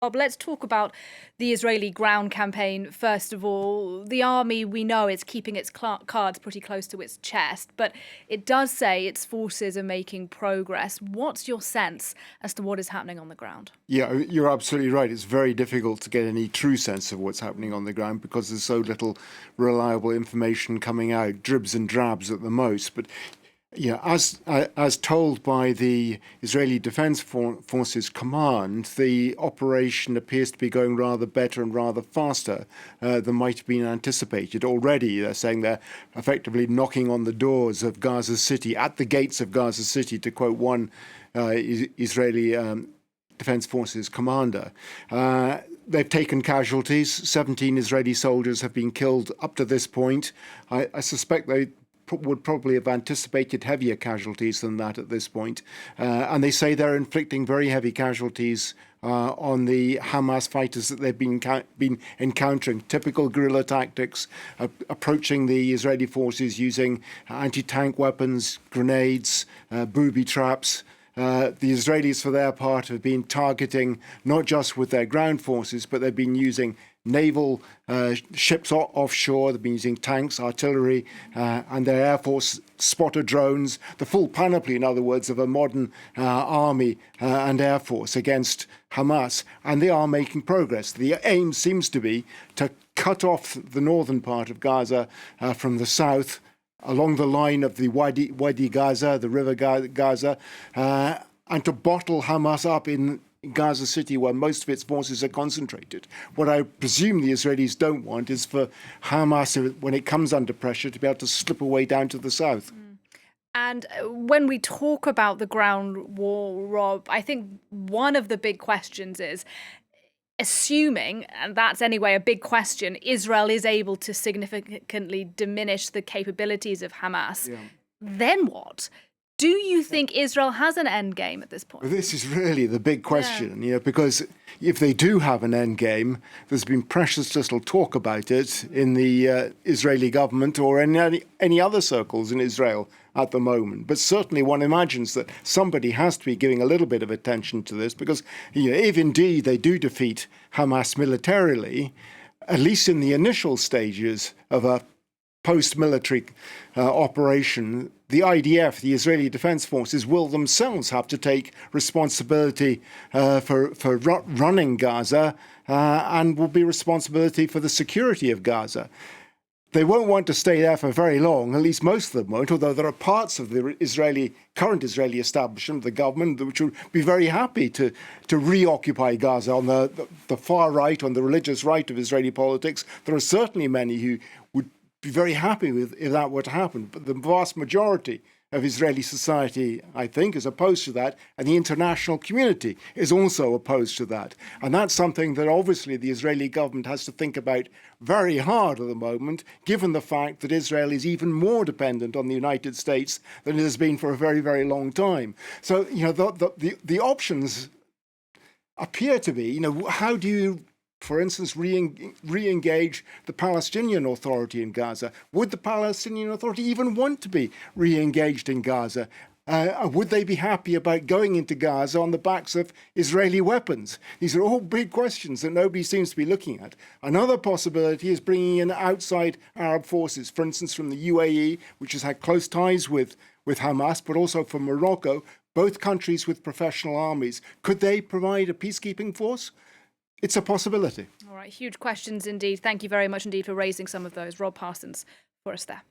Bob, let's talk about the Israeli ground campaign. First of all, the army, we know, is keeping its cards pretty close to its chest, but it does say its forces are making progress. What's your sense as to what is happening on the ground? Yeah, you're absolutely right. It's very difficult to get any true sense of what's happening on the ground because there's so little reliable information coming out, dribs and drabs at the most. But yeah, as told by the Israeli Defense Forces Command, the operation appears to be going rather better and rather faster than might have been anticipated. Already, they're saying they're effectively knocking on the doors of Gaza City, at the gates of Gaza City, to quote one Israeli Defense Forces commander. They've taken casualties. 17 Israeli soldiers have been killed up to this point. I suspect they would probably have anticipated heavier casualties than that at this point. And they say they're inflicting very heavy casualties on the Hamas fighters that they've been encountering. Typical guerrilla tactics, approaching the Israeli forces using anti-tank weapons, grenades, booby traps. The Israelis, for their part, have been targeting not just with their ground forces, but they've been using naval ships offshore. They've been using tanks, artillery, and their air force spotter drones, the full panoply, in other words, of a modern army and air force against Hamas. And they are making progress. The aim seems to be to cut off the northern part of Gaza from the south, along the line of the Wadi Gaza, the river Gaza, and to bottle Hamas up in Gaza City, where most of its forces are concentrated. What I presume the Israelis don't want is for Hamas, when it comes under pressure, to be able to slip away down to the south. And when we talk about the ground war, Rob, I think one of the big questions is, assuming, and that's anyway a big question, Israel is able to significantly diminish the capabilities of Hamas, then what? Do you think Israel has an end game at this point? Well, this is really the big question, because if they do have an end game, there's been precious little talk about it in the Israeli government or in any other circles in Israel at the moment. But certainly one imagines that somebody has to be giving a little bit of attention to this, because if indeed they do defeat Hamas militarily, at least in the initial stages of a post-military operation, the IDF, the Israeli Defense Forces, will themselves have to take responsibility for running Gaza and will be responsibility for the security of Gaza. They won't want to stay there for very long, at least most of them won't, although there are parts of the current Israeli establishment, the government, which would be very happy to reoccupy Gaza. On the far right, on the religious right of Israeli politics, there are certainly many who would be very happy with if that were to happen. But the vast majority of Israeli society, I think, is opposed to that, and the international community is also opposed to that. And that's something that obviously the Israeli government has to think about very hard at the moment, given the fact that Israel is even more dependent on the United States than it has been for a very, very long time. So, the options appear to be, how do you, for instance, re-engage the Palestinian Authority in Gaza? Would the Palestinian Authority even want to be re-engaged in Gaza? Would they be happy about going into Gaza on the backs of Israeli weapons? These are all big questions that nobody seems to be looking at. Another possibility is bringing in outside Arab forces, for instance, from the UAE, which has had close ties with Hamas, but also from Morocco, both countries with professional armies. Could they provide a peacekeeping force? It's a possibility. All right, huge questions indeed. Thank you very much indeed for raising some of those. Rob Parsons for us there.